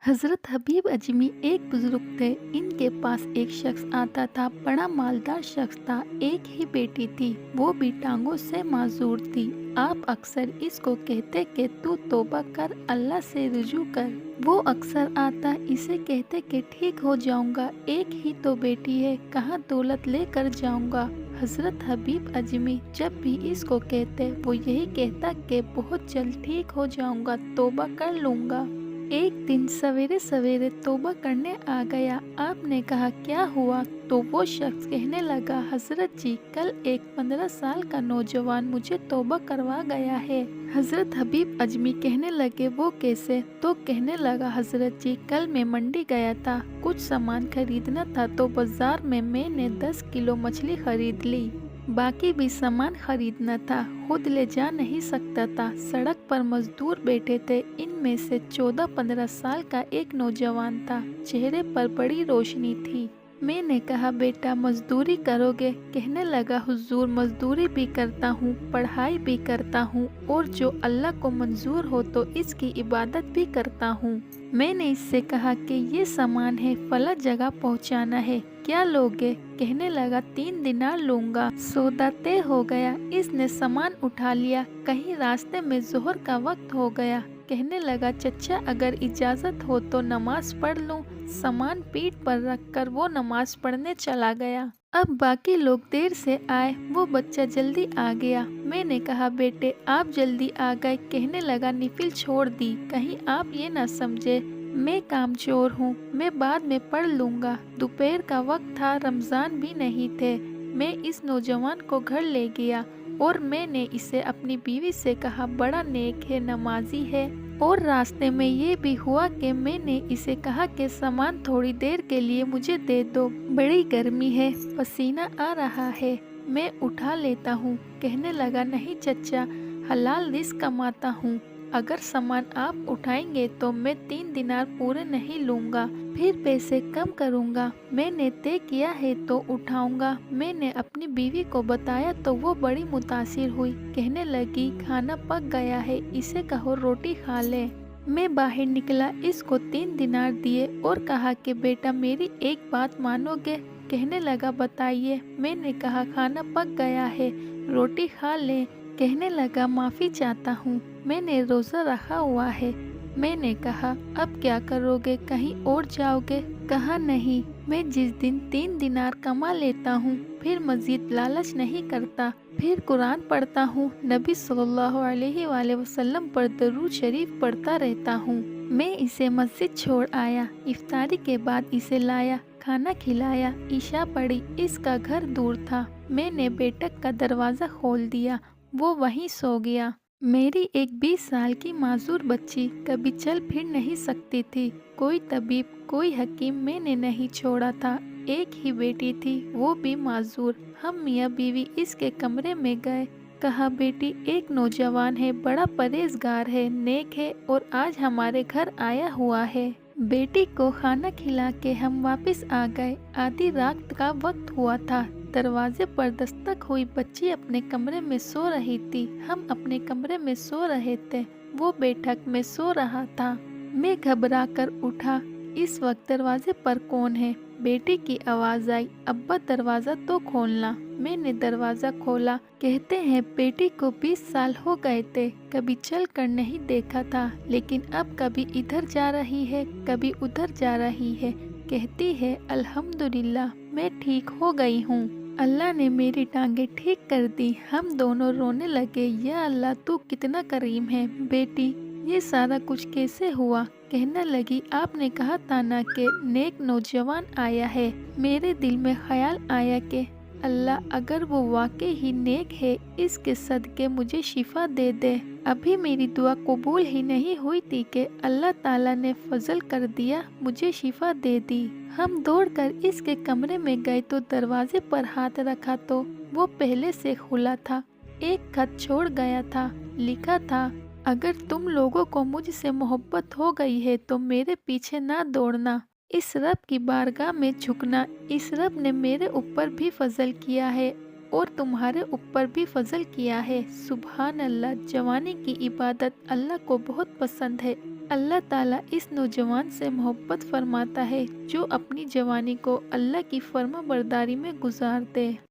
हजरत हबीब अजमी एक बुजुर्ग थे। इनके पास एक शख्स आता था, बड़ा मालदार शख्स था। एक ही बेटी थी, वो भी टांगों से माजूर थी। आप अक्सर इसको कहते कि तू तौबा कर, अल्लाह से रुजू कर। वो अक्सर आता, इसे कहते कि ठीक हो जाऊंगा, एक ही तो बेटी है, कहाँ दौलत लेकर जाऊंगा। हजरत हबीब अजमी जब भी इसको कहते, वो यही कहता कि बहुत जल्द ठीक हो जाऊंगा, तौबा कर लूंगा। एक दिन सवेरे सवेरे तौबा करने आ गया। आपने कहा क्या हुआ? तो वो शख्स कहने लगा, हजरत जी कल एक 15 साल का नौजवान मुझे तौबा करवा गया है। हजरत हबीब अजमी कहने लगे वो कैसे? तो कहने लगा, हजरत जी कल मैं मंडी गया था, कुछ सामान खरीदना था, तो बाजार में मैंने 10 किलो मछली खरीद ली। बाकी भी सामान खरीदना था, खुद ले जा नहीं सकता था। सड़क पर मजदूर बैठे थे, इनमें से 14-15 साल का एक नौजवान था। चेहरे पर बड़ी रोशनी थी। मैंने कहा बेटा मजदूरी करोगे? कहने लगा, हुजूर मजदूरी भी करता हूँ, पढ़ाई भी करता हूँ, और जो अल्लाह को मंजूर हो तो इसकी इबादत भी करता हूँ। मैंने इससे कहा कि ये सामान है, फला जगह पहुँचाना है, क्या लोगे? कहने लगा 3 दिनार लूंगा। सौदा तय हो गया। इसने सामान उठा लिया। कहीं रास्ते में जोहर का वक्त हो गया। कहने लगा, चचा अगर इजाजत हो तो नमाज पढ़ लूं। सामान पीठ पर रखकर वो नमाज पढ़ने चला गया। अब बाकी लोग देर से आए, वो बच्चा जल्दी आ गया। मैंने कहा बेटे आप जल्दी आ गए। कहने लगा, निफिल छोड़ दी, कहीं आप ये ना समझे मैं कामचोर हूँ, मैं बाद में पढ़ लूंगा। दोपहर का वक्त था, रमजान भी नहीं थे। मैं इस नौजवान को घर ले गया और मैंने इसे अपनी बीवी से कहा, बड़ा नेक है, नमाजी है। और रास्ते में ये भी हुआ कि मैंने इसे कहा कि सामान थोड़ी देर के लिए मुझे दे दो, बड़ी गर्मी है, पसीना आ रहा है, मैं उठा लेता हूँ। कहने लगा, नहीं चचा, हलाल रिस्क कमाता हूँ, अगर सामान आप उठाएंगे तो मैं 3 दिनार पूरे नहीं लूंगा, फिर पैसे कम करूंगा। मैंने तय किया है तो उठाऊंगा। मैंने अपनी बीवी को बताया तो वो बड़ी मुतासिर हुई। कहने लगी, खाना पक गया है, इसे कहो रोटी खा ले। मैं बाहर निकला, इसको 3 दिनार दिए और कहा कि बेटा मेरी एक बात मानोगे? कहने लगा, बताइए। मैंने कहा, खाना पक गया है, रोटी खा ले। कहने लगा, माफ़ी चाहता हूँ, मैंने रोज़ा रखा हुआ है। मैंने कहा, अब क्या करोगे, कहीं और जाओगे? कहा, नहीं, मैं जिस दिन 3 दिनार कमा लेता हूँ फिर मजीद लालच नहीं करता, फिर कुरान पढ़ता हूँ, नबी सल्लल्लाहु अलैहि वसल्लम पर दरूद शरीफ पढ़ता रहता हूँ। मैं इसे मस्जिद छोड़ आया, इफ्तारी के बाद इसे लाया, खाना खिलाया, ईशा पढ़ी। इसका घर दूर था। मैंने बैठक का दरवाज़ा खोल दिया, वो वहीं सो गया। मेरी एक 20 साल की माजूर बच्ची कभी चल फिर नहीं सकती थी। कोई तबीब, कोई हकीम मैंने नहीं छोड़ा था। एक ही बेटी थी, वो भी माजूर। हम मियाँ बीवी इसके कमरे में गए। कहा, बेटी एक नौजवान है, बड़ा परहेजगार है, नेक है, और आज हमारे घर आया हुआ है। बेटी को खाना खिला के हम वापस आ गए। आधी रात का वक्त हुआ था। दरवाजे पर दस्तक हुई। बच्ची अपने कमरे में सो रही थी, हम अपने कमरे में सो रहे थे, वो बैठक में सो रहा था। मैं घबरा कर उठा। इस वक्त दरवाजे पर कौन है? बेटी की आवाज़ आई, अब्बा दरवाज़ा तो खोलना। मैंने दरवाज़ा खोला। कहते हैं बेटी को 20 साल हो गए थे, कभी चल कर नहीं देखा था, लेकिन अब कभी इधर जा रही है, कभी उधर जा रही है। कहती है, अल्हम्दुलिल्लाह मैं ठीक हो गई हूँ, अल्लाह ने मेरी टांगे ठीक कर दी। हम दोनों रोने लगे, या अल्लाह तू कितना करीम है। बेटी ये सारा कुछ कैसे हुआ? कहने लगी, आपने कहा था ना कि नेक नौजवान आया है। मेरे दिल में ख्याल आया कि अल्लाह अगर वो वाकई ही नेक है, इसके सदके मुझे शिफा दे दे। अभी मेरी दुआ कबूल ही नहीं हुई थी कि अल्लाह ताला ने फजल कर दिया, मुझे शिफा दे दी। हम दौड़कर इसके कमरे में गए तो दरवाजे पर हाथ रखा तो वो पहले से खुला था। एक खत छोड़ गया था, लिखा था, अगर तुम लोगों को मुझसे मोहब्बत हो गई है तो मेरे पीछे ना दौड़ना, इस रब की बारगाह में झुकना। इस रब ने मेरे ऊपर भी फजल किया है और तुम्हारे ऊपर भी फजल किया है। सुभान अल्लाह, जवानी की इबादत अल्लाह को बहुत पसंद है। اللہ تعالیٰ اس نوجوان سے محبت فرماتا ہے جو اپنی جوانی کو اللہ کی فرما برداری میں گزار دے۔